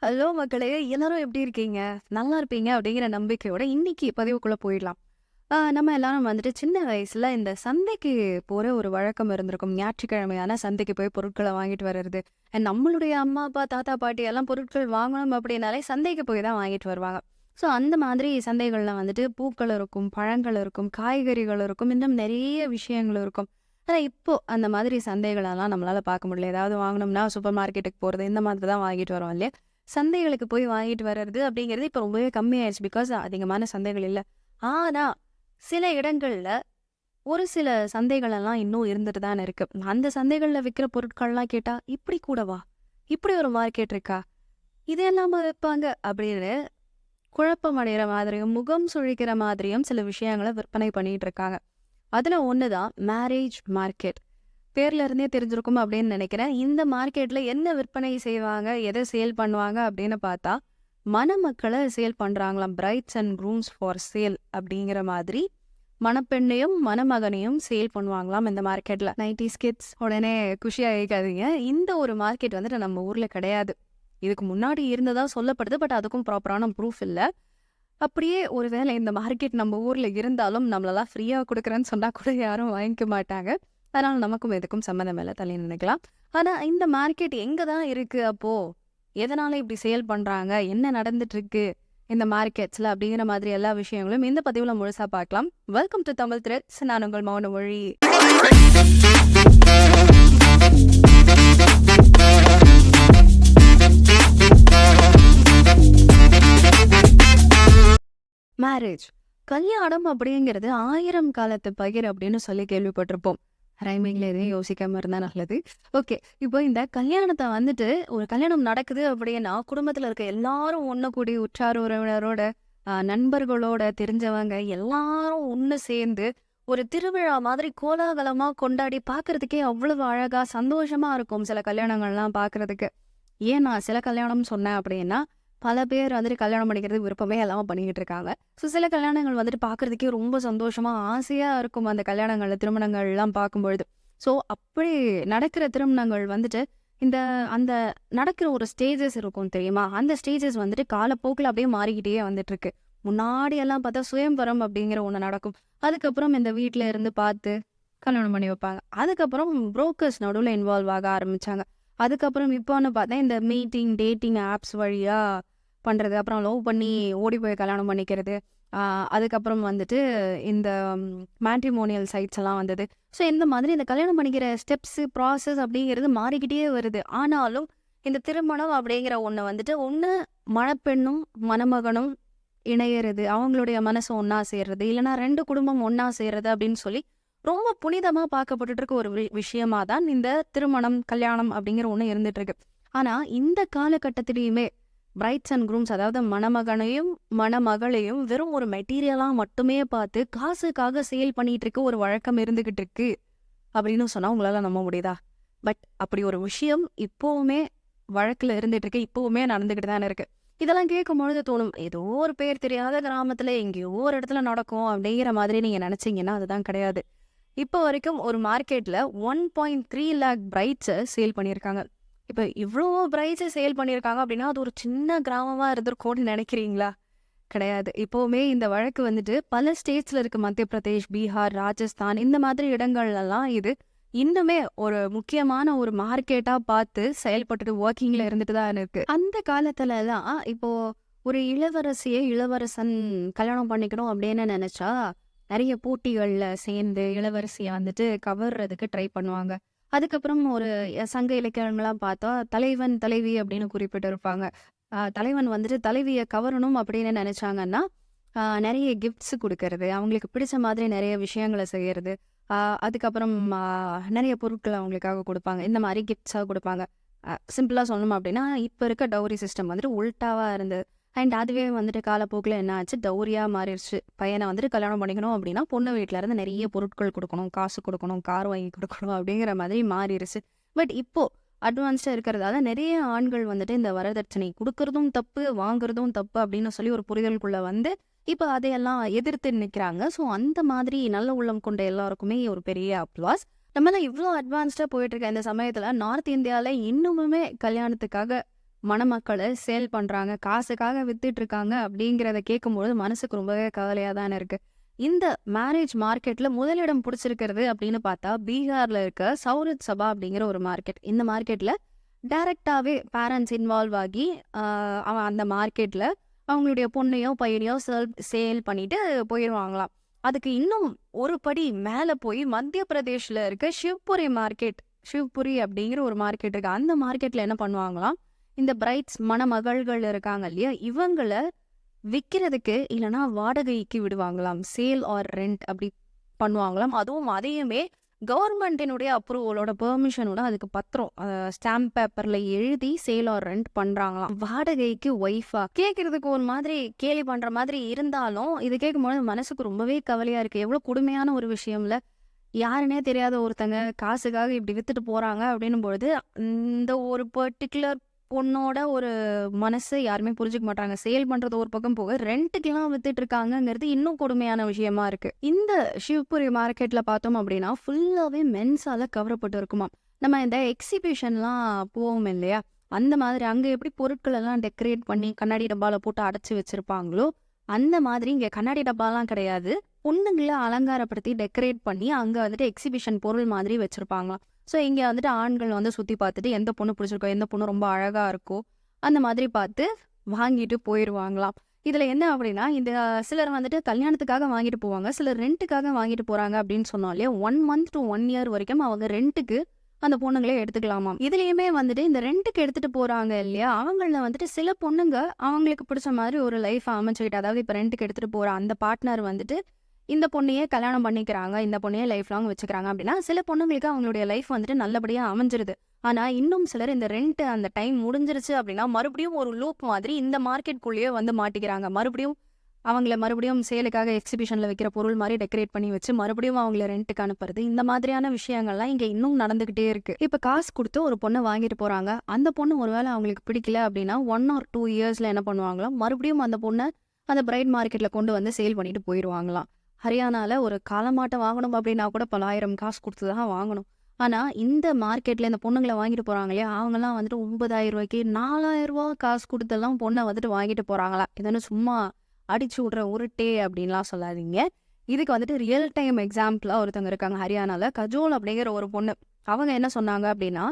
Hello மக்களே! எல்லாரும் எப்படி இருக்கீங்க? நல்லா இருப்பீங்க அப்படிங்கிற நம்பிக்கையோட இன்னைக்கு பதிவுக்குள்ள போயிடலாம். நம்ம எல்லாரும் வந்துட்டு சின்ன வயசுல இந்த சந்தைக்கு போற ஒரு வழக்கம் இருந்திருக்கும். ஞாயிற்றுக்கிழமையானா சந்தைக்கு போய் பொருட்கள வாங்கிட்டு வர்றது. நம்மளுடைய அம்மா, அப்பா, தாத்தா, பாட்டி எல்லாம் பொருட்கள் வாங்கணும் அப்படின்னாலே சந்தைக்கு போய் தான் வாங்கிட்டு வருவாங்க. ஸோ அந்த மாதிரி சந்தைகள்ல வந்துட்டு பூக்கள் இருக்கும், பழங்கள் இருக்கும், காய்கறிகள் இருக்கும், இன்னும் நெறைய விஷயங்கள் இருக்கும். ஆனா இப்போ அந்த மாதிரி சந்தைகளெல்லாம் நம்மளால பார்க்க முடியல. ஏதாவது வாங்கணும்னா சூப்பர் மார்க்கெட்டுக்கு போறது, இந்த மாதிரி தான் வாங்கிட்டு வரோம் இல்லையா? சந்தைகளுக்கு போய் வாங்கிட்டு வர்றது அப்படிங்கிறது இப்போ ரொம்பவே கம்மியாயிருச்சு. பிகாஸ் அதிகமான சந்தைகள் இல்ல. ஆனா, சில இடங்கள்ல ஒரு சில சந்தைகள் எல்லாம் இன்னும் இருந்துட்டு தானே இருக்கு. அந்த சந்தைகள்ல விக்கிற பொருட்கள்லாம் கேட்டா, "இப்படி கூடவா? இப்படி ஒரு மார்க்கெட் இருக்கா? இது எல்லாமா விப்பாங்க?" அப்படின்னு குழப்பம் அடையிற மாதிரியும், முகம் சுழிக்கிற மாதிரியும் சில விஷயங்கள விற்பனை பண்ணிட்டு இருக்காங்க. அதுல ஒண்ணு தான் மேரேஜ் மார்க்கெட். பேர்ல இருந்தே தெரிஞ்சிருக்கும் அப்படின்னு நினைக்கிறேன். இந்த மார்க்கெட்ல என்ன விற்பனை செய்வாங்க, எதை சேல் பண்ணுவாங்க அப்படின்னு பார்த்தா, மணமக்கள சேல் பண்றாங்களாம். Brides and grooms for sale அப்படிங்கிற மாதிரி மணப்பெண்ணையும், மணமகனையும் சேல் பண்ணுவாங்களாம் இந்த மார்க்கெட்ல. 90s கிட்ஸ் உடனே குஷியாகிக்காதீங்க. இந்த ஒரு மார்க்கெட் வந்துட்டு நம்ம ஊர்ல கிடையாது. இதுக்கு முன்னாடி இருந்ததா சொல்லப்படுது. பட் அதுக்கும் ப்ராப்பரான ப்ரூஃப் இல்ல. அப்படியே ஒருவேளை இந்த மார்க்கெட் நம்ம ஊர்ல இருந்தாலும் நம்மளெல்லாம் ஃப்ரீயா குடுக்குறேன்னு சொன்னா கூட யாரும் வாங்கிக்க மாட்டாங்க. அதனால நமக்கும் எதுக்கும் சம்மந்தம் இல்ல. தள்ளி நின்னுக்கலாம். ஆனா இந்த மார்க்கெட் எங்க தான் இருக்கு அப்போ? எதனால இப்படி சேல் பண்றாங்க? என்ன நடந்துட்டு இருக்கு இந்த மார்க்கெட்ஸ்ல? அப்படிங்கிற மாதிரி எல்லா விஷயங்களும் இந்த பதிவுல முழுசா பார்க்கலாம். Welcome to Tamil threads. நான் உங்கள் மௌன மொழி. மேரேஜ் கல்யாணம் அப்படிங்கிறது 1000 காலத்து பயிர் அப்படின்னு சொல்லி கேள்விப்பட்டிருப்போம். ரைமிங்ல எதையும் யோசிக்காம இருந்தா நல்லது. ஓகே, இப்போ இந்த கல்யாணத்தை வந்துட்டு ஒரு கல்யாணம் நடக்குது அப்படின்னா குடும்பத்துல இருக்க எல்லாரும் ஒண்ணு கூடி உற்றார் உறவினரோட நண்பர்களோட தெரிஞ்சவங்க எல்லாரும் ஒண்ணு சேர்ந்து ஒரு திருவிழா மாதிரி கோலாகலமா கொண்டாடி பார்க்கிறதுக்கே அவ்வளவு அழகா சந்தோஷமா இருக்கும் சில கல்யாணங்கள்லாம் பார்க்கிறதுக்கு. ஏன் நான் சில கல்யாணம் சொன்னேன் அப்படின்னா, பல பேர் வந்துட்டு கல்யாணம் பண்ணிக்கிறதுக்கு விருப்பமே இல்லாம பண்ணிக்கிட்டு இருக்காங்க. ஸோ சில கல்யாணங்கள் வந்துட்டு பார்க்கறதுக்கே ரொம்ப சந்தோஷமா, ஆசையா இருக்கும் அந்த கல்யாணங்கள்ல திருமணங்கள்லாம் பார்க்கும்பொழுது. ஸோ அப்படி நடக்கிற திருமணங்கள் வந்துட்டு இந்த அந்த நடக்கிற ஒரு ஸ்டேஜஸ் இருக்கும் தெரியுமா? அந்த ஸ்டேஜஸ் வந்துட்டு காலப்போக்குல அப்படியே மாறிக்கிட்டே வந்துட்டு இருக்கு. முன்னாடி எல்லாம் பார்த்தா சுயம்வரம் அப்படிங்கிற ஒண்ணு நடக்கும். அதுக்கப்புறம் இந்த வீட்ல இருந்து பார்த்து கல்யாணம் பண்ணி வைப்பாங்க. அதுக்கப்புறம் புரோக்கர்ஸ் நடுவுல இன்வால்வ் ஆக ஆரம்பிச்சாங்க. அதுக்கப்புறம் இப்போன்னு பார்த்தா இந்த மீட்டிங், டேட்டிங் ஆப்ஸ் வழியா பண்றது. அப்புறம் லவ் பண்ணி ஓடி போய் கல்யாணம் பண்ணிக்கிறது. அதுக்கப்புறம் வந்துட்டு இந்த மேட்ரிமோனியல் சைட்ஸ் எல்லாம் வந்தது. ஸோ இந்த மாதிரி இந்த கல்யாணம் பண்ணிக்கிற ஸ்டெப்ஸ், ப்ராசஸ் அப்படிங்கிறது மாறிக்கிட்டே வருது. ஆனாலும் இந்த திருமணம் அப்படிங்கிற ஒண்ணு வந்துட்டு ஒண்ணு மணப்பெண்ணும், மணமகனும் இணையறது, அவங்களுடைய மனசு ஒண்ணா சேர்றது, இல்லைன்னா 2 குடும்பம் ஒண்ணா சேர்றது அப்படின்னு சொல்லி ரொம்ப புனிதமா பார்க்கப்பட்டுட்டு இருக்க ஒரு விஷயமா தான் இந்த திருமணம், கல்யாணம் அப்படிங்கிற ஒண்ணு இருந்துட்டு இருக்கு. ஆனா இந்த காலகட்டத்திலயுமே பிரைட்ஸ் அண்ட் க்ரூம்ஸ், அதாவது மணமகனையும் மணமகளையும் வெறும் ஒரு மெட்டீரியலா மட்டுமே பார்த்து காசுக்காக சேல் பண்ணிட்டு இருக்க ஒரு வழக்கம் இருந்துகிட்டு இருக்கு அப்படின்னு சொன்னா உங்களால நம்ப முடியுதா? பட் அப்படி ஒரு விஷயம் இப்பவுமே வழக்குல இருந்துட்டு இருக்கு. இப்பவுமே நடந்துகிட்டு தானே இருக்கு. இதெல்லாம் கேட்கும் பொழுது தோணும், ஏதோ ஒரு பேர் தெரியாத கிராமத்துல எங்கேயோ ஒரு இடத்துல நடக்கும் அப்படிங்கிற மாதிரி நீங்க நினைச்சீங்கன்னா அதுதான் கிடையாது. இப்போ வரைக்கும் ஒரு மார்க்கெட்ல 1.3 லேக் பிரைட்ஸை சேல் பண்ணியிருக்காங்க. இப்போ இவ்வளோ பிரைட்ஸை சேல் பண்ணியிருக்காங்க அப்படின்னா அது ஒரு சின்ன கிராமமா இருந்திருக்கும்னு நினைக்கிறீங்களா? கிடையாது. இப்போவுமே இந்த வழக்கு வந்துட்டு பல ஸ்டேட்ஸ்ல இருக்கு. மத்திய பிரதேஷ், பீகார், ராஜஸ்தான் இந்த மாதிரி இடங்கள்லாம் இது இன்னுமே ஒரு முக்கியமான ஒரு மார்க்கெட்டா பார்த்து செயல்பட்டுட்டு ஒர்க்கிங்ல இருந்துட்டு தான் இருக்கு. அந்த காலத்துல எல்லாம் இப்போ ஒரு இளவரசியை இளவரசன் கல்யாணம் பண்ணிக்கணும் அப்படின்னு நினைச்சா நிறைய போட்டிகள்ல சேர்ந்து இளவரசியை வந்துட்டு கவர்றதுக்கு ட்ரை பண்ணுவாங்க. அதுக்கப்புறம் ஒரு சங்க இலக்கியங்கள்லாம் பார்த்தா தலைவன், தலைவி அப்படின்னு குறிப்பிட்டு இருப்பாங்க. தலைவன் வந்துட்டு தலைவியை கவரணும் அப்படின்னு நினைச்சாங்கன்னா நிறைய கிஃப்ட்ஸ் கொடுக்கறது, அவங்களுக்கு பிடிச்ச மாதிரி நிறைய விஷயங்களை செய்யறது, அதுக்கப்புறம் நிறைய பொருட்கள் அவங்களுக்காக கொடுப்பாங்க. இந்த மாதிரி கிஃப்ட்ஸாக கொடுப்பாங்க. சிம்பிளா சொல்லணும் அப்படின்னா இப்போ இருக்க டவுரி சிஸ்டம் வந்துட்டு உல்டாவா இருந்தது. அண்ட் அதுவே வந்துட்டு காலப்போக்கில் என்ன ஆச்சு, டவுரியா மாறிடுச்சு. பையனை வந்துட்டு கல்யாணம் பண்ணிக்கணும் அப்படின்னா பொண்ணு வீட்டில இருந்து நிறைய பொருட்கள் கொடுக்கணும், காசு கொடுக்கணும், கார் வாங்கி கொடுக்கணும் அப்படிங்கிற மாதிரி மாறிடுச்சு. பட் இப்போ அட்வான்ஸ்டா இருக்கிறதால நிறைய ஆண்கள் வந்துட்டு இந்த வரதட்சணை கொடுக்கறதும் தப்பு, வாங்குறதும் தப்பு அப்படின்னு சொல்லி ஒரு புரிதலுக்குள்ள வந்து இப்போ அதையெல்லாம் எதிர்த்து நிற்கிறாங்க. ஸோ அந்த மாதிரி நல்ல உள்ளம் கொண்ட எல்லாருக்குமே ஒரு பெரிய அப்ளாஸ். நம்மளாம் இவ்வளோ அட்வான்ஸ்டா போயிட்டு இருக்க இந்த சமயத்துல நார்த் இந்தியாவில் இன்னுமுமே கல்யாணத்துக்காக மணமக்கள சேல் பண்றாங்க. காசுக்காக வித்துட்டு இருக்காங்க அப்படிங்கிறத கேட்கும்பொழுது மனசுக்கு ரொம்பவே கவலையா தானே இருக்கு. இந்த மேரேஜ் மார்க்கெட்ல முதலிடம் புடிச்சிருக்கிறது அப்படின்னு பார்த்தா, பீகார்ல இருக்க சௌரத் சபா அப்படிங்கிற ஒரு மார்க்கெட். இந்த மார்க்கெட்ல டைரக்ட்டாவே பேரண்ட்ஸ் இன்வால்வ் ஆகி, அ அவன் அந்த மார்க்கெட்ல அவங்களுடைய பொண்ணையோ, பையனையோ சேல் பண்ணிட்டு போயிருவாங்களாம். அதுக்கு இன்னும் ஒரு படி மேல போய் மத்திய பிரதேஷ்ல இருக்க ஷிவ்புரி மார்க்கெட். ஷிவ்புரி அப்படிங்கிற ஒரு மார்க்கெட் இருக்கு. அந்த மார்க்கெட்ல என்ன பண்ணுவாங்களாம், இந்த பிரைட்ஸ் மணமகள்கள் இருக்காங்க இல்லையா, இவங்கள விக்கிறதுக்கு இல்லனா வாடகைக்கு விடுவாங்களாம். சேல் ஆர் ரெண்ட் அப்படி பண்ணுவாங்களாம். அதுவும் அதையுமே கவர்மெண்ட்டினுடைய அப்ரூவலோட, பெர்மிஷனோட அதுக்கு பத்திரம் ஸ்டாம்ப் பேப்பர்ல எழுதி சேல் ஆர் ரெண்ட் பண்றாங்களாம். வாடகைக்கு ஒய்ஃபா? கேட்கறதுக்கு ஒரு மாதிரி கேலி பண்ற மாதிரி இருந்தாலும், இது கேட்கும்போது மனசுக்கு ரொம்பவே கவலையா இருக்கு. எவ்வளவு கொடுமையான ஒரு விஷயம்ல. யாருன்னே தெரியாத ஒருத்தங்க காசுக்காக இப்படி வித்துட்டு போறாங்க அப்படின்னும் பொழுது, இந்த ஒரு பர்ட்டிகுலர் பொண்ணோட ஒரு மனசு யாருமே புரிஞ்சுக்க மாட்டாங்க. சேல் பண்றது ஒரு பக்கம் போக, ரென்ட்டுக்கெல்லாம் வித்துட்டு இருக்காங்கங்கிறது இன்னும் கொடுமையான விஷயமா இருக்கு. இந்த ஷிவ்புரி மார்க்கெட்ல பார்த்தோம் அப்படின்னா, ஃபுல்லாவே மென்ஸால கவரப்பட்டு இருக்குமாம். நம்ம இந்த எக்ஸிபிஷன்லாம் போவோம் இல்லையா? அந்த மாதிரி அங்க எப்படி பொருட்கள் எல்லாம் டெக்கரேட் பண்ணி கண்ணாடி டப்பால போட்டு அடைச்சு வச்சிருப்பாங்களோ, அந்த மாதிரி இங்க கண்ணாடி டப்பாலாம் கிடையாது. பொண்ணுங்கள அலங்காரப்படுத்தி டெக்கரேட் பண்ணி அங்க வந்துட்டு எக்ஸிபிஷன் பொருள் மாதிரி வச்சிருப்பாங்களாம். ஸோ இங்க வந்துட்டு ஆண்கள் வந்து சுத்தி பார்த்துட்டு எந்த பொண்ணு பிடிச்சிருக்கோ, எந்த பொண்ணு ரொம்ப அழகா இருக்கோ, அந்த மாதிரி பார்த்து வாங்கிட்டு போயிருவாங்களாம். இதுல என்ன அப்படின்னா, இந்த சிலர் வந்துட்டு கல்யாணத்துக்காக வாங்கிட்டு போவாங்க. சிலர் ரென்ட்டுக்காக வாங்கிட்டு போறாங்க அப்படின்னு சொன்னோம் இல்லையா? 1 மந்த் to 1 இயர் வரைக்கும் அவங்க ரென்ட்டுக்கு அந்த பொண்ணுங்களே எடுத்துக்கலாமாம். இதுலயுமே வந்துட்டு இந்த ரென்ட்டுக்கு எடுத்துட்டு போறாங்க இல்லையா? அவங்கள வந்துட்டு சில பொண்ணுங்க அவங்களுக்கு பிடிச்ச மாதிரி ஒரு லைஃப் அமைச்சுக்கிட்டு, அதாவது இப்ப ரென்ட்டுக்கு எடுத்துட்டு போற அந்த பார்ட்னர் வந்துட்டு இந்த பொண்ணையே கல்யாணம் பண்ணிக்கிறாங்க, இந்த பொண்ணையே லைஃப் லாங் வச்சுக்கிறாங்க அப்படின்னா, சில பொண்ணுங்களுக்கு அவங்களுடைய லைஃப் வந்துட்டு நல்லபடியா அமைஞ்சிருது. ஆனா இன்னும் சிலர் இந்த ரெண்ட் அந்த டைம் முடிஞ்சிருச்சு அப்படின்னா, மறுபடியும் ஒரு லூப் மாதிரி இந்த மார்க்கெட்குள்ளேயே வந்து மாட்டிக்கிறாங்க. மறுபடியும் சேலுக்காக எக்ஸிபிஷன்ல வைக்கிற பொருள் மாதிரி டெக்கரேட் பண்ணி வச்சு மறுபடியும் அவங்கள ரென்ட்டுக்கு அனுப்புறது. இந்த மாதிரியான விஷயங்கள்லாம் இங்க இன்னும் நடந்துகிட்டே இருக்கு. இப்ப காசு கொடுத்து ஒரு பொண்ணை வாங்கிட்டு போறாங்க. அந்த பொண்ணு ஒருவேளை அவங்களுக்கு பிடிக்கல அப்படின்னா 1 or 2 இயர்ஸ்ல என்ன பண்ணுவாங்களாம், மறுபடியும் அந்த பொண்ணை அந்த பிரைட் மார்க்கெட்ல கொண்டு வந்து சேல் பண்ணிட்டு போயிருவாங்களாம். ஹரியானால ஒரு காலமாட்டை வாங்கணும் அப்படின்னா கூட பல ஆயிரம் காசு கொடுத்து தான் வாங்கணும். ஆனா இந்த மார்க்கெட்ல இந்த பொண்ணுங்களை வாங்கிட்டு போறாங்க இல்லையா, அவங்கலாம் வந்துட்டு 9,000 ரூபாய்க்கு 4,000 ரூபாய் காசு கொடுத்தெல்லாம் பொண்ணை வந்துட்டு வாங்கிட்டு போறாங்களா. இதன்னு சும்மா அடிச்சு விடுற உருட்டே அப்படின்லாம் சொல்லாதீங்க. இதுக்கு வந்துட்டு ரியல் டைம் எக்ஸாம்பிளா ஒருத்தவங்க இருக்காங்க ஹரியானால. கஜோல் அப்படிங்கிற ஒரு பொண்ணு. அவங்க என்ன சொன்னாங்க அப்படின்னா,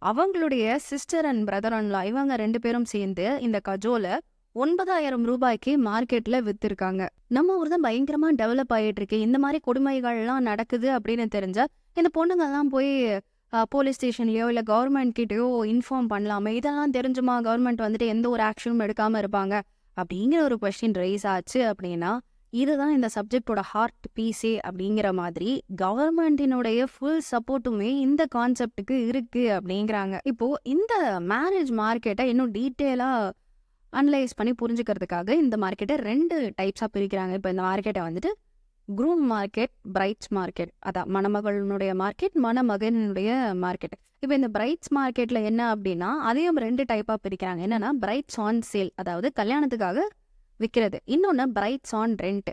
அவங்களுடைய சிஸ்டர் அண்ட் பிரதர் அண்ட் லா இவங்க 2 பேரும் சேர்ந்து இந்த கஜோல 9,000 ரூபாய்க்கு மார்க்கெட்ல வித்திருக்காங்க. நம்ம ஊர் தான் பயங்கரமா டெவலப் ஆயிட்டு இருக்கு. இந்த மாதிரி கொடுமைகள்லாம் நடக்குது அப்படின்னு தெரிஞ்சா இந்த பொண்ணுங்கெல்லாம் போய் போலீஸ் ஸ்டேஷன்லயோ இல்ல கவர்மெண்ட் கிட்டயோ இன்ஃபார்ம் பண்ணலாமே. இதெல்லாம் தெரிஞ்சுமா கவர்மெண்ட் வந்துட்டு எந்த ஒரு ஆக்ஷனும் எடுக்காம இருப்பாங்க அப்படிங்கிற ஒரு கொஸ்டின் ரைஸ் ஆச்சு அப்படின்னா, இதுதான் இந்த சப்ஜெக்டோட ஹார்ட் பீஸே அப்படிங்கிற மாதிரி கவர்மெண்டினுடைய ஃபுல் சப்போர்ட்டுமே இந்த கான்செப்டுக்கு இருக்கு அப்படிங்கிறாங்க. இப்போ இந்த மேரேஜ் மார்க்கெட்டை இன்னும் டீட்டெயிலா அனலைஸ் பண்ணி புரிஞ்சுக்கிறதுக்காக இந்த மார்க்கெட்டை 2 டைப்ஸா பிரிக்கிறாங்க. இப்போ இந்த மார்க்கெட்டை வந்துட்டு க்ரூம் மார்க்கெட், பிரைட்ஸ் மார்க்கெட். அதான் மணமகளுடைய மார்க்கெட், மணமகனுடைய மார்க்கெட். இப்போ இந்த பிரைட்ஸ் மார்க்கெட்ல என்ன அப்படின்னா, அதையும் 2 டைப்பா பிரிக்கிறாங்க. என்னன்னா பிரைட்ஸ் ஆன் சேல், அதாவது கல்யாணத்துக்காக விற்கிறது. இன்னொன்று பிரைட்ஸ் ஆன் ரெண்ட்,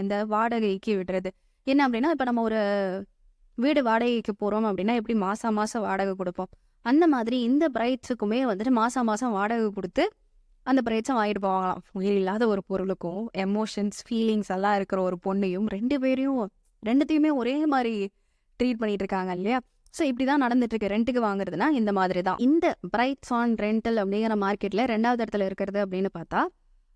இந்த வாடகைக்கு விடுறது. என்ன அப்படின்னா, இப்போ நம்ம ஒரு வீடு வாடகைக்கு போகிறோம் அப்படின்னா எப்படி மாதம் மாதம் வாடகை கொடுப்போம், அந்த மாதிரி இந்த பிரைட்ஸுக்குமே வந்துட்டு மாதம் மாதம் வாடகை கொடுத்து அந்த பிரைட்ஸை வாங்கிட்டு போவாங்களாம். உயிர் இல்லாத ஒரு பொருளுக்கும் எமோஷன்ஸ் ஃபீலிங்ஸ் எல்லாம் இருக்கிற ஒரு பொண்ணையும் 2த்தையுமே ஒரே மாதிரி ட்ரீட் பண்ணிட்டு இருக்காங்க இல்லையா. ஸோ இப்படி தான் நடந்துட்டு இருக்கு. ரெண்ட்டுக்கு வாங்குறதுனா இந்த மாதிரி தான். இந்த பிரைட்ஸ் ஆன் ரெண்டல் அப்படிங்கிற மார்க்கெட்ல 2வது இடத்துல இருக்கிறது அப்படின்னு பார்த்தா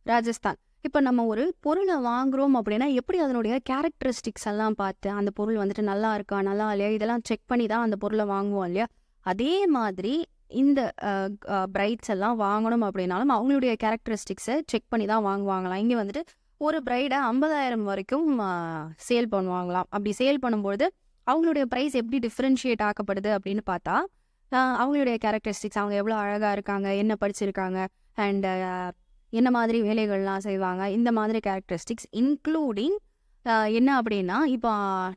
ராஜஸ்தான். இப்போ நம்ம ஒரு பொருளை வாங்குறோம் அப்படின்னா எப்படி அதனுடைய கேரக்டரிஸ்டிக்ஸ் எல்லாம் பார்த்து அந்த பொருள் வந்துட்டு நல்லா இருக்கா நல்லா இல்லையா இதெல்லாம் செக் பண்ணி தான் அந்த பொருளை வாங்குவோம் இல்லையா. அதே மாதிரி இந்த பிரைட்ஸ் எல்லாம் வாங்கணும் அப்படின்னாலும் அவங்களுடைய கேரக்டரிஸ்டிக்ஸை செக் பண்ணி தான் வாங்குவாங்களாம். இங்கே வந்துட்டு ஒரு பிரைடை 50,000 வரைக்கும் சேல் பண்ணுவாங்களாம். அப்படி சேல் பண்ணும்போது அவங்களுடைய ப்ரைஸ் எப்படி டிஃப்ரென்ஷியேட் ஆக்கப்படுது அப்படின்னு பார்த்தா, அவங்களுடைய கேரக்டரிஸ்டிக்ஸ், அவங்க எவ்வளோ அழகாக இருக்காங்க, என்ன படிச்சிருக்காங்க, அண்ட் என்ன மாதிரி வேலைகள்லாம் செய்வாங்க, இந்த மாதிரி கேரக்டரிஸ்டிக்ஸ் இன்க்ளூடிங் என்ன அப்படின்னா, இப்போ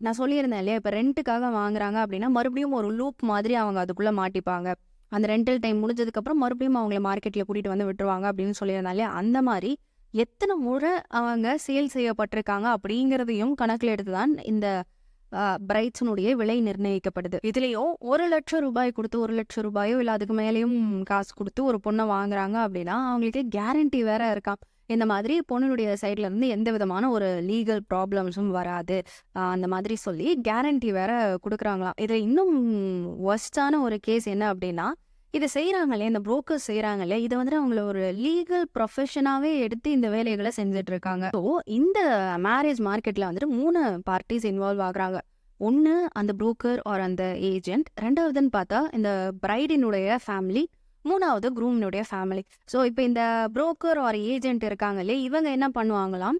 நான் சொல்லியிருந்தேன் இல்லையா, இப்போ ரெண்ட்டுக்காக வாங்குறாங்க அப்படின்னா மறுபடியும் ஒரு லூப் மாதிரி அவங்க அதுக்குள்ளே மாட்டிப்பாங்க. அந்த ரெண்டல் டைம் முடிஞ்சதுக்கப்புறம் மறுபடியும் அவங்கள மார்க்கெட்டில் கூட்டிகிட்டு வந்து விட்டுருவாங்க அப்படின்னு சொல்லியிருந்தேன் இல்லையா. அந்த மாதிரி எத்தனை முறை அவங்க சேல் செய்யப்பட்டிருக்காங்க அப்படிங்கிறதையும் கணக்கில் எடுத்து தான் இந்த பிரைட்ஸினுடைய விலை நிர்ணயிக்கப்படுது. இதுலயும் ₹1,00,000 கொடுத்து ₹1,00,000 இல்ல அதுக்கு மேலேயும் காசு கொடுத்து ஒரு பொண்ணை வாங்குறாங்க அப்படின்னா அவங்களுக்கு கேரண்டி வேற இருக்காம். இந்த மாதிரி பொண்ணுடைய சைட்ல இருந்து எந்த விதமான ஒரு லீகல் ப்ராப்ளம்ஸும் வராது. அந்த மாதிரி சொல்லி கேரண்டி வேற கொடுக்குறாங்களாம். இது இன்னும் ஒர்ஸ்டான ஒரு கேஸ் என்ன அப்படின்னா, இதை செய்யறாங்களே, இந்த புரோக்கர்ஸ் செய்யறாங்களே, இதை வந்துட்டு அவங்கள ஒரு லீகல் ப்ரொஃபஷனாவே எடுத்து இந்த வேலைகளை செஞ்சுட்டு இருக்காங்க. ஸோ இந்த மேரேஜ் மார்க்கெட்ல வந்துட்டு 3 பார்ட்டிஸ் இன்வால்வ் ஆகுறாங்க. ஒன்று அந்த புரோக்கர் ஆர் அந்த ஏஜென்ட், ரெண்டாவதுன்னு பார்த்தா இந்த பிரைடினுடைய ஃபேமிலி, மூணாவது குரூமினுடைய ஃபேமிலி. ஸோ இப்போ இந்த புரோக்கர் ஆர் ஏஜென்ட் இருக்காங்களே, இவங்க என்ன பண்ணுவாங்களாம்,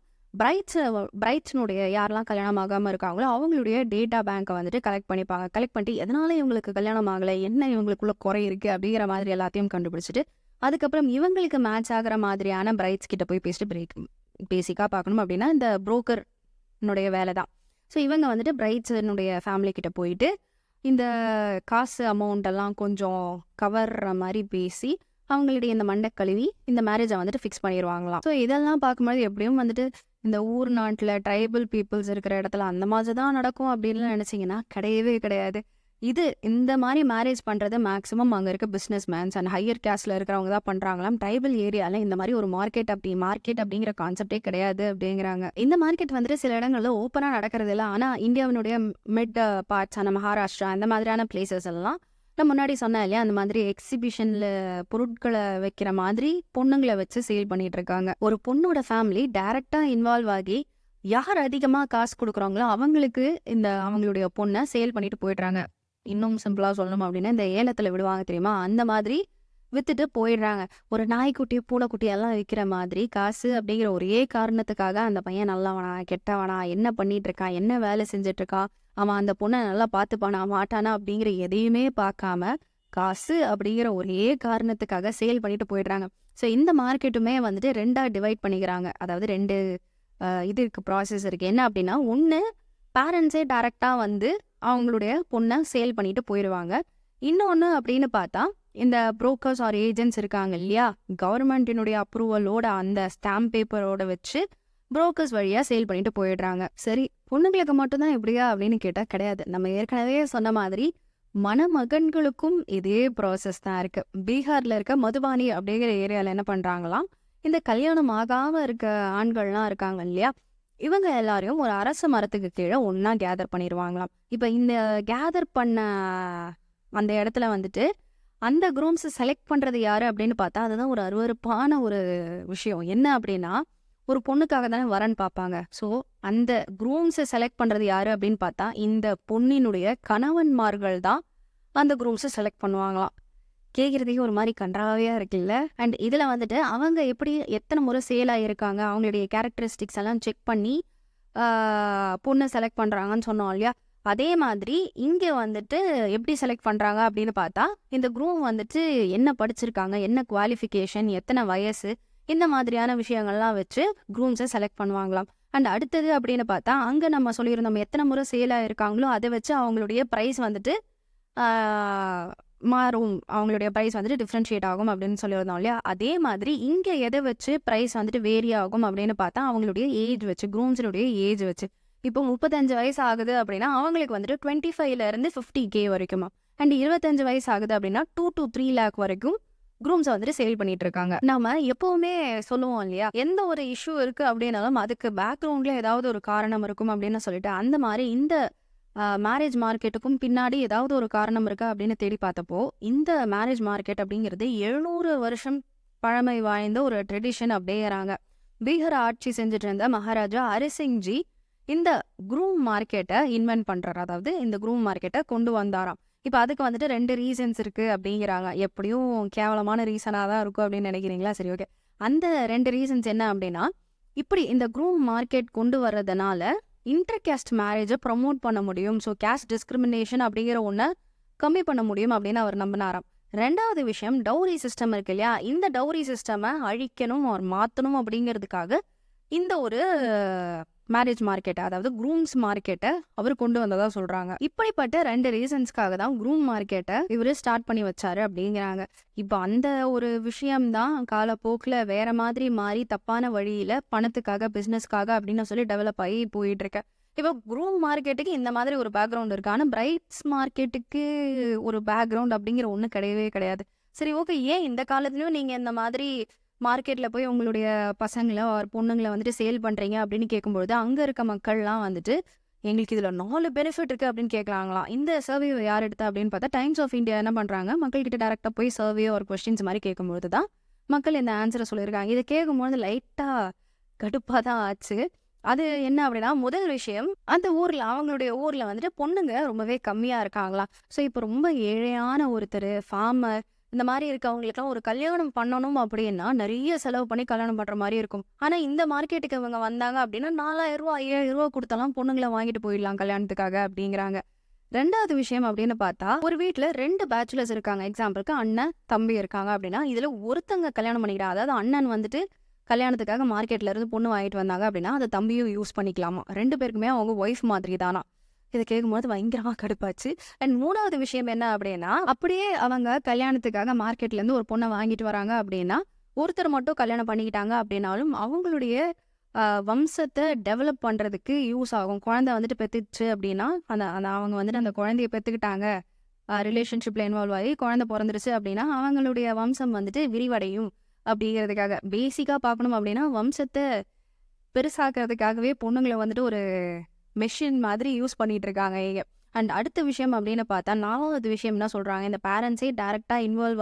பிரைட்ஸ்னுடைய யாரெல்லாம் கல்யாணம் ஆகாமல் இருக்காங்களோ அவங்களுடைய டேட்டா பேங்கை வந்துட்டு கலெக்ட் பண்ணிப்பாங்க. கலெக்ட் பண்ணிட்டு எதனால இவங்களுக்கு கல்யாணம் ஆகலை, என்ன இவங்களுக்குள்ள குறை இருக்குது அப்படிங்கிற மாதிரி எல்லாத்தையும் கண்டுபிடிச்சிட்டு அதுக்கப்புறம் இவங்களுக்கு மேட்ச் ஆகிற மாதிரியான பிரைட்ஸ் கிட்ட போய் பேசிக்காக பார்க்கணும் அப்படின்னா இந்த புரோக்கர்னுடைய வேலை தான். ஸோ இவங்க வந்துட்டு பிரைட்ஸினுடைய ஃபேமிலி கிட்ட போயிட்டு இந்த காசு அமௌண்ட் எல்லாம் கொஞ்சம் கவர்ற மாதிரி பேசி அவங்களுடைய இந்த மண்டை கழுவி இந்த மேரேஜை வந்துட்டு ஃபிக்ஸ் பண்ணிடுவாங்களாம். ஸோ இதெல்லாம் பார்க்கும்போது எப்படியும் வந்துட்டு இந்த ஊர் நாட்டில் ட்ரைபல் பீப்புள்ஸ் இருக்கிற இடத்துல அந்த மாதிரி தான் நடக்கும் அப்படின்னு நினச்சிங்கன்னா கிடையவே கிடையாது. இந்த மாதிரி மேரேஜ் பண்ணுறது மேக்ஸிமம் அங்கே இருக்க business mens and higher castle இருக்கிறவங்க தான் பண்ணுறாங்களாம். ட்ரைபல் ஏரியாவில் இந்த மாதிரி ஒரு மார்க்கெட் அப்படிங்கிற கான்செப்டே கிடையாது அப்படிங்கிறாங்க. இந்த மார்க்கெட் வந்துட்டு சில இடங்களில் ஓப்பனாக நடக்கிறது இல்லை. ஆனால் இந்தியாவினுடைய மிட் பார்ட்ஸான மகாராஷ்டிரா அந்த மாதிரியான பிளேசஸ் எல்லாம் நான் முன்னாடி சொன்னேன் இல்லையா, அந்த மாதிரி எக்ஸிபிஷன்ல பொருட்களை வைக்கிற மாதிரி பொண்ணுங்களை வச்சு சேல் பண்ணிட்டு இருக்காங்க. ஒரு பொண்ணோட ஃபேமிலி டைரக்டா இன்வால்வ் ஆகி யார் அதிகமா காசு கொடுக்குறாங்களோ அவங்களுக்கு இந்த அவங்களுடைய பொண்ணை சேல் பண்ணிட்டு போயிடுறாங்க. இன்னும் சிம்பிளா சொல்லணும் அப்படின்னா இந்த ஏலத்துல விடுவாங்க தெரியுமா, அந்த மாதிரி வித்துட்டு போயிடுறாங்க. ஒரு நாய்க்குட்டி பூனைக்குட்டி எல்லாம் விற்கிற மாதிரி காசு அப்படிங்கிற ஒரே காரணத்துக்காக அந்த பையன் நல்லவனா கெட்டவனா, என்ன பண்ணிட்டு இருக்கான், என்ன வேலை செஞ்சுட்டு இருக்கான், அவன் அந்த பொண்ணை நல்லா பார்த்துப்பானா மாட்டானா அப்படிங்கிற எதையுமே பார்க்காம காசு அப்படிங்கிற ஒரே காரணத்துக்காக சேல் பண்ணிட்டு போயிடுறாங்க. ஸோ இந்த மார்க்கெட்டுமே வந்துட்டு 2ஆ டிவைட் பண்ணிக்கிறாங்க. அதாவது 2 இது இருக்கு, ப்ராசஸ் இருக்கு. என்ன அப்படின்னா, ஒன்று பேரண்ட்ஸே டைரக்டாக வந்து அவங்களுடைய பொண்ணை சேல் பண்ணிட்டு போயிடுவாங்க. இன்னொன்று அப்படின்னு பார்த்தா இந்த புரோக்கர்ஸ் ஆர் ஏஜென்ட்ஸ் இருக்காங்க இல்லையா, கவர்மெண்டினுடைய அப்ரூவலோட அந்த ஸ்டாம்ப் பேப்பரோட வச்சு புரோக்கர்ஸ் வழியாக சேல் பண்ணிட்டு போயிடுறாங்க. சரி, பொண்ணுங்களுக்கு மட்டும்தான் எப்படியா அப்படின்னு கேட்டால் கிடையாது. நம்ம ஏற்கனவே சொன்ன மாதிரி மணமகன்களுக்கும் இதே ப்ராசஸ் தான் இருக்கு. பீகார்ல இருக்க மதுபானி அப்படிங்கிற ஏரியாவில் என்ன பண்றாங்களாம், இந்த கல்யாணம் ஆகாம இருக்க ஆண்கள்லாம் இருக்காங்க இல்லையா, இவங்க எல்லாரையும் ஒரு அரச மரத்துக்கு கீழே ஒன்னா கேதர் பண்ணிடுவாங்களாம். இப்போ இந்த கேதர் பண்ண அந்த இடத்துல வந்துட்டு அந்த குரூம்ஸ் செலக்ட் பண்றது யாரு அப்படின்னு பார்த்தா அதுதான் ஒரு அருவருப்பான ஒரு விஷயம். என்ன அப்படின்னா, ஒரு பொண்ணுக்காக தானே வரன் பார்ப்பாங்க. ஸோ அந்த குரூம்ஸை செலக்ட் பண்றது யாரு அப்படின்னு பார்த்தா இந்த பொண்ணினுடைய கணவன்மார்கள் தான் அந்த குரூம்ஸை செலக்ட் பண்ணுவாங்களாம். கேட்குறதுக்கே ஒரு மாதிரி கன்றாவையா இருக்குல்ல. அண்ட் இதில் வந்துட்டு அவங்க எப்படி எத்தனை முறை சேல் ஆகியிருக்காங்க, அவங்களுடைய கேரக்டரிஸ்டிக்ஸ் எல்லாம் செக் பண்ணி பொண்ணை செலக்ட் பண்ணுறாங்கன்னு சொன்னோம் இல்லையா, அதே மாதிரி இங்கே வந்துட்டு எப்படி செலக்ட் பண்ணுறாங்க அப்படின்னு பார்த்தா இந்த குரூம் வந்துட்டு என்ன படிச்சிருக்காங்க, என்ன குவாலிஃபிகேஷன், எத்தனை வயசு, இந்த மாதிரியான விஷயங்கள்லாம் வச்சு குரூம்ஸை செலக்ட் பண்ணுவாங்களாம். அண்ட் அடுத்தது அப்படின்னு பார்த்தா அங்கே நம்ம சொல்லியிருந்தோம் எத்தனை முறை சேல் ஆகிருக்காங்களோ அதை வச்சு அவங்களுடைய ப்ரைஸ் வந்துட்டு மாறும், அவங்களுடைய ப்ரைஸ் வந்துட்டு டிஃப்ரென்ஷியேட் ஆகும் அப்படின்னு சொல்லியிருந்தோம் இல்லையா. அதே மாதிரி இங்கே எதை வச்சு ப்ரைஸ் வந்துட்டு வேரி ஆகும் அப்படின்னு பார்த்தா அவங்களுடைய ஏஜ் வச்சு, குரூம்ஸினுடைய ஏஜ் வச்சு. இப்போ 35 வயசு ஆகுது அப்படின்னா அவங்களுக்கு வந்துட்டு 25,000 to 50K வரைக்குமா. அண்ட் 25 வயசு ஆகுது அப்படின்னா 2 to 3 lakh வரைக்கும் குரூம்ஸை வந்துட்டு சேல் பண்ணிட்டு இருக்காங்க. நம்ம எப்பவுமே சொல்லுவோம் இல்லையா, எந்த ஒரு இஷ்யூ இருக்கு அப்படின்னாலும் அதுக்கு பேக்ரவுண்ட்ல ஏதாவது ஒரு காரணம் இருக்கும் அப்படின்னு சொல்லிட்டு, அந்த மாதிரி இந்த மேரேஜ் மார்க்கெட்டுக்கும் பின்னாடி ஏதாவது ஒரு காரணம் இருக்கா அப்படின்னு தேடி பார்த்தப்போ இந்த மேரேஜ் மார்க்கெட் அப்படிங்கிறது 700 வருஷம் பழமை வாய்ந்த ஒரு ட்ரெடிஷன் அப்படிங்கிறாங்க. பீகார் ஆட்சி செஞ்சுட்டு இருந்த மகாராஜா ஹரிசிங்ஜி இந்த குரூம் மார்க்கெட்டை இன்வென்ட் பண்றாரு. அதாவது இந்த குரூம் மார்க்கெட்டை கொண்டு வந்தாராம். இப்போ அதுக்கு வந்துட்டு 2 ரீசன்ஸ் இருக்கு அப்படிங்கிறாங்க. எப்படியும் கேவலமான ரீசனாக தான் இருக்கும் அப்படின்னு நினைக்கிறீங்களா? சரி, ஓகே. அந்த 2 ரீசன்ஸ் என்ன அப்படின்னா, இப்படி இந்த குரூம் மார்க்கெட் கொண்டு வர்றதுனால இன்டர் கேஸ்ட் மேரேஜை ப்ரமோட் பண்ண முடியும். ஸோ கேஸ்ட் டிஸ்கிரிமினேஷன் அப்படிங்கிற ஒன்றை கம்மி பண்ண முடியும் அப்படின்னு அவர் நம்பினாராம். 2வது விஷயம், டவுரி சிஸ்டம் இருக்கு இல்லையா, இந்த டவுரி சிஸ்டமை அழிக்கணும் அவர் மாற்றணும் அப்படிங்கிறதுக்காக இந்த ஒரு மேரேஜ் மார்க்கெட்டை, அதாவது குரூம்ஸ் மார்க்கெட்டை அவர் கொண்டு வந்ததா சொல்றாங்க. இப்படிப்பட்ட 2 ரீசன்ஸ்க்காக தான் குரூம் மார்க்கெட்டை இவர் ஸ்டார்ட் பண்ணி வச்சாரு அப்படிங்கிறாங்க. இப்போ அந்த ஒரு விஷயம்தான் காலப்போக்கில் வேற மாதிரி மாறி தப்பான வழியில பணத்துக்காக, பிஸ்னஸ்க்காக அப்படின்னு சொல்லி டெவலப் ஆகி போயிட்டு இருக்க. இப்போ க்ரூம் மார்க்கெட்டுக்கு இந்த மாதிரி ஒரு பேக்ரவுண்ட் இருக்கு. ஆனா பிரைட்ஸ் மார்க்கெட்டுக்கு ஒரு பேக்ரவுண்ட் அப்படிங்கிற ஒண்ணு கிடையவே கிடையாது. சரி, ஓகே. ஏன் இந்த காலத்துலயும் நீங்க இந்த மாதிரி மார்க்கெட்ல போய் உங்களுடைய பசங்கள ஆர் பொண்ணுங்கள வந்துட்டு சேல் பண்றீங்க அப்படின்னு கேட்கும்பொழுது, அங்க இருக்க மக்கள்லாம் வந்துட்டு, எங்களுக்கு இதுல 4 பெனிஃபிட் இருக்கு அப்படின்னு கேட்கறாங்களாம். இந்த சர்வேவ யார் எடுத்தா அப்படின்னு பார்த்தா, டைம்ஸ் ஆஃப் இந்தியா என்ன பண்றாங்க, மக்கள்கிட்ட டைரக்ட்டா போய் சர்வே ஒரு கொஸ்டின்ஸ் மாரி கேட்கும்பொழுது தான், மக்கள் இந்த ஆன்ஸர சொல்லியிருக்காங்க. இத கேட்கும்பொழுது லைட்டா கடுப்பா தான் ஆச்சு. அது என்ன அப்படின்னா, முதல் விஷயம், அந்த ஊர்ல அவங்களுடைய ஊர்ல வந்துட்டு பொண்ணுங்க ரொம்பவே கம்மியா இருக்காங்களாம். ஸோ, இப்போ ரொம்ப ஏழையான ஒருத்தரு, ஃபார்மர் இந்த மாரி இருக்கவங்களுக்குலாம் ஒரு கல்யாணம் பண்ணணும் அப்படின்னா, நெறைய செலவு பண்ணி கல்யாணம் பண்ற மாரி இருக்கும். ஆனா, இந்த மார்க்கெட்டுக்கு இவங்க வந்தாங்க அப்படின்னா, ரூ. 4000 ரூ. 5000 குடுத்தாலாம் பொண்ணுங்கள வாங்கிட்டு போயிடலாம் கல்யாணத்துக்காக அப்படிங்கிறாங்க. 2வது விஷயம் அப்படின்னு பார்த்தா, ஒரு வீட்ல 2 பேச்சுலர்ஸ் இருக்காங்க. எக்ஸாம்பிளுக்கு அண்ணன், தம்பி இருக்காங்க அப்படின்னா, இதுல ஒருத்தங்க கல்யாணம் பண்ணிக்கிட்டா, அதாவது அண்ணன் வந்துட்டு கல்யாணத்துக்காக மார்க்கெட்ல இருந்து பொண்ணு வாங்கிட்டு வந்தாங்க அப்படின்னா, அத தம்பியும் யூஸ் பண்ணிக்கலாமா. 2 பேருக்குமே அவங்க ஒய்ஃப் மாதிரி தானா. இத கேட்கும்போது பயங்கரமா கடுப்பாச்சு. அண்ட் 3வது விஷயம் என்ன அப்படின்னா, அப்படியே அவங்க கல்யாணத்துக்காக மார்க்கெட்ல இருந்து ஒரு பொண்ண வாங்கிட்டு வராங்க அப்படின்னா, ஒருத்தர் மட்டும் கல்யாணம் பண்ணிக்கிட்டாங்க அப்படின்னாலும், அவங்களுடைய வம்சத்த டெவலப் பண்றதுக்கு யூஸ் ஆகும். குழந்தை வந்துட்டு பெத்துச்சு அப்படின்னா, அந்த அந்த அவங்க வந்துட்டு அந்த குழந்தைய பெத்துக்கிட்டாங்க. ரிலேஷன்ஷிப்ல இன்வால்வ் ஆகி குழந்தை பொறந்துருச்சு அப்படின்னா, அவங்களுடைய வம்சம் வந்துட்டு விரிவடையும் அப்படிங்கிறதுக்காக. பேசிக்கா பார்க்கணும் அப்படின்னா, வம்சத்த பெருசாக்குறதுக்காகவே பொண்ணுங்கள வந்துட்டு ஒரு மெஷின் மாதிரி யூஸ் பண்ணிட்டு இருக்காங்க இங்க. அண்ட் அடுத்த விஷயம் அப்படின்னு பார்த்தா, 4வது விஷயம் என்ன சொல்றாங்க, இந்த பேரண்ட்ஸே டைரக்ட்டா இன்வால்வ்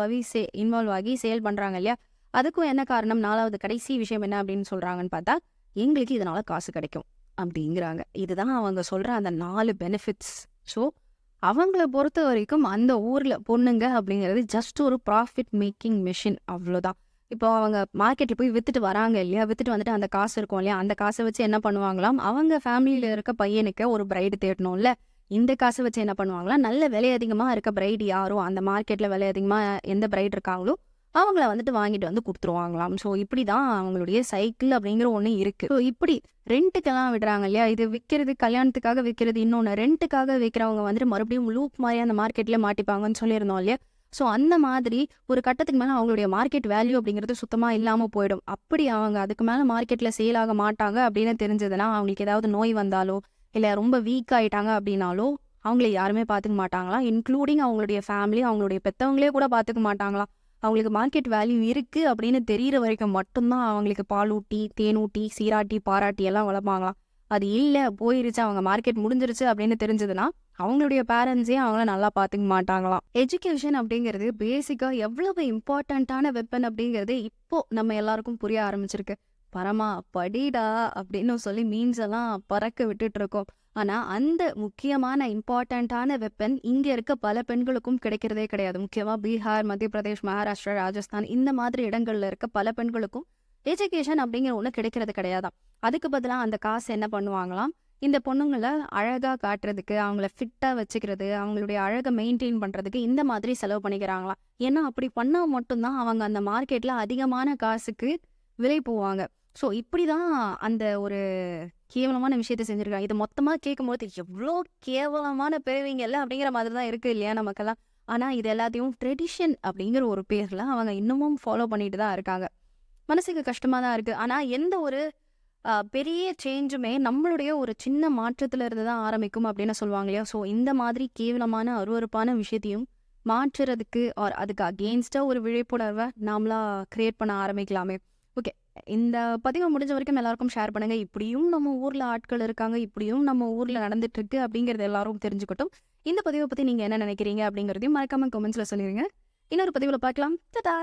ஆகி சேல் பண்றாங்க இல்லையா? அதுக்கும் என்ன காரணம், 4வது கடைசி விஷயம் என்ன அப்படின்னு சொல்றாங்கன்னு பார்த்தா, எங்களுக்கு இதனால காசு கிடைக்கும் அப்படிங்கிறாங்க. இதுதான் அவங்க சொல்ற அந்த 4 பெனிஃபிட்ஸ். ஸோ, அவங்கள பொறுத்த வரைக்கும் அந்த ஊர்ல பொண்ணுங்க அப்படிங்கிறது ஜஸ்ட் ஒரு ப்ராஃபிட் மேக்கிங் மெஷின் அவ்வளோதான். இப்போ அவங்க மார்க்கெட்ல போய் வித்துட்டு வராங்க இல்லையா? வித்துட்டு வந்துட்டு அந்த காசு இருக்கும் இல்லையா? அந்த காச வச்சு என்ன பண்ணுவாங்களாம், அவங்க ஃபேமிலில இருக்க பையனுக்கு ஒரு பிரைடு தேடணும்ல. இந்த காச வச்சு என்ன பண்ணுவாங்களாம், நல்ல விலை அதிகமா இருக்க பிரைடு யாரோ, அந்த மார்க்கெட்ல விலை அதிகமா எந்த பிரைடு இருக்காங்களோ, அவங்கள வந்துட்டு வாங்கிட்டு வந்து குடுத்துருவாங்களாம். ஸோ, இப்படிதான் அவங்களுடைய சைக்கிள் அப்படிங்கிற ஒண்ணு இருக்கு. ஸோ, இப்படி ரென்ட்டுக்கெல்லாம் விடுறாங்க இல்லையா? இது விக்கிறது, கல்யாணத்துக்காக விக்கிறது. இன்னொன்னு ரென்ட்டுக்காக விக்கிறவங்க வந்துட்டு மறுபடியும் லூப் மாரி அந்த மார்க்கெட்ல மாட்டிப்பாங்கன்னு சொல்லியிருந்தோம் இல்லையா? ஸோ, அந்த மாதிரி ஒரு கட்டத்துக்கு மேல அவங்களுடைய மார்க்கெட் வேல்யூ அப்படிங்கிறது சுத்தமா இல்லாம போயிடும். அப்படி அவங்க அதுக்கு மேல மார்க்கெட்ல சேல் ஆக மாட்டாங்க அப்படின்னு தெரிஞ்சதுன்னா, அவங்களுக்கு ஏதாவது நோய் வந்தாலோ, இல்ல ரொம்ப வீக் ஆயிட்டாங்க அப்படின்னாலோ, அவங்கள யாருமே பார்த்துக்க மாட்டாங்களாம். இன்க்ளூடிங் அவங்களுடைய ஃபேமிலி, அவங்களுடைய பெத்தவங்களே கூட பார்த்துக்க மாட்டாங்களாம். அவங்களுக்கு மார்க்கெட் வேல்யூ இருக்கு அப்படின்னு தெரியிற வரைக்கும் மட்டும்தான் அவங்களுக்கு பாலூட்டி, தேனூட்டி, சீராட்டி, பாராட்டி எல்லாம் வளர்ப்பாங்களாம். அது இல்ல, போயிருச்சு, அவங்க மார்க்கெட் முடிஞ்சிருச்சு அப்படின்னு தெரிஞ்சதுன்னா, அவங்களுடைய பேரண்ட்ஸே அவங்கள நல்லா பார்த்துக்க மாட்டாங்களாம். எஜுகேஷன் அப்படிங்கிறது பேசிக்கா எவ்வளவு இம்பார்ட்டன்ட்டான வெப்பன் அப்படிங்கிறது இப்போ நம்ம எல்லாருக்கும் புரிய ஆரம்பிச்சிருக்கு. பரமா படிடா அப்படின்னு சொல்லி மீம்ஸ் எல்லாம் பறக்க விட்டுட்டு இருக்கோம். ஆனா அந்த முக்கியமான இம்பார்ட்டன்ட்டான வெப்பன் இங்க இருக்க பல பெண்களுக்கும் கிடைக்கிறதே கிடையாது. முக்கியமா பீகார், மத்திய பிரதேஷ், மகாராஷ்டிரா, ராஜஸ்தான் இந்த மாதிரி இடங்கள்ல இருக்க பல பெண்களுக்கும் எஜுகேஷன் அப்படிங்கிற ஒண்ணு கிடைக்கிறது கிடையாதாம். அதுக்கு பதிலா அந்த காசு என்ன பண்ணுவாங்களாம், இந்த பொண்ணுங்கள அழகா காட்டுறதுக்கு, அவங்கள ஃபிட்டா வச்சுக்கிறது, அவங்களுடைய அழக மெயின்டெயின் பண்றதுக்கு இந்த மாதிரி செலவு பண்ணிக்கிறாங்களாம். ஏன்னா அப்படி பண்ணா மட்டும்தான் அவங்க அந்த மார்க்கெட்ல அதிகமான காசுக்கு விலை போவாங்க. ஸோ, இப்படிதான் அந்த ஒரு கேவலமான விஷயத்த செஞ்சிருக்காங்க. இது மொத்தமா கேட்கும்போது எவ்வளோ கேவலமான பிறவிங்கல்ல அப்படிங்கிற மாதிரி தான் இருக்கு இல்லையா நமக்கெல்லாம். ஆனா இது எல்லாத்தையும் ட்ரெடிஷன் அப்படிங்கிற ஒரு பேர்ல அவங்க இன்னமும் ஃபாலோ பண்ணிட்டு தான் இருக்காங்க. மனசுக்கு கஷ்டமா தான் இருக்கு. ஆனா எந்த ஒரு பெரிய சேஞ்சுமே நம்மளுடைய ஒரு சின்ன மாற்றத்துல இருந்து தான் ஆரம்பிக்கும் அப்படின்னு சொல்லுவாங்க இல்லையா? ஸோ, இந்த மாதிரி கேவலமான அருவருப்பான விஷயத்தையும் மாற்றுறதுக்கு ஆர் அதுக்கு அகெயின்ஸ்டா ஒரு விழிப்புணர்வை நாமளா கிரியேட் பண்ண ஆரம்பிக்கலாமே. ஓகே. இந்த பதிவு முடிஞ்ச வரைக்கும் எல்லாருக்கும் ஷேர் பண்ணுங்க. இப்படியும் நம்ம ஊர்ல ஆட்கள் இருக்காங்க, இப்படியும் நம்ம ஊர்ல நடந்துட்டு இருக்கு அப்படிங்கறது எல்லாரும் தெரிஞ்சுக்கட்டும். இந்த பதிவை பத்தி நீங்க என்ன நினைக்கிறீங்க அப்படிங்கறதையும் மறக்காம கமெண்ட்ஸ்ல சொல்லிருங்க. இன்னொரு பதிவுல பார்க்கலாம். டாடா.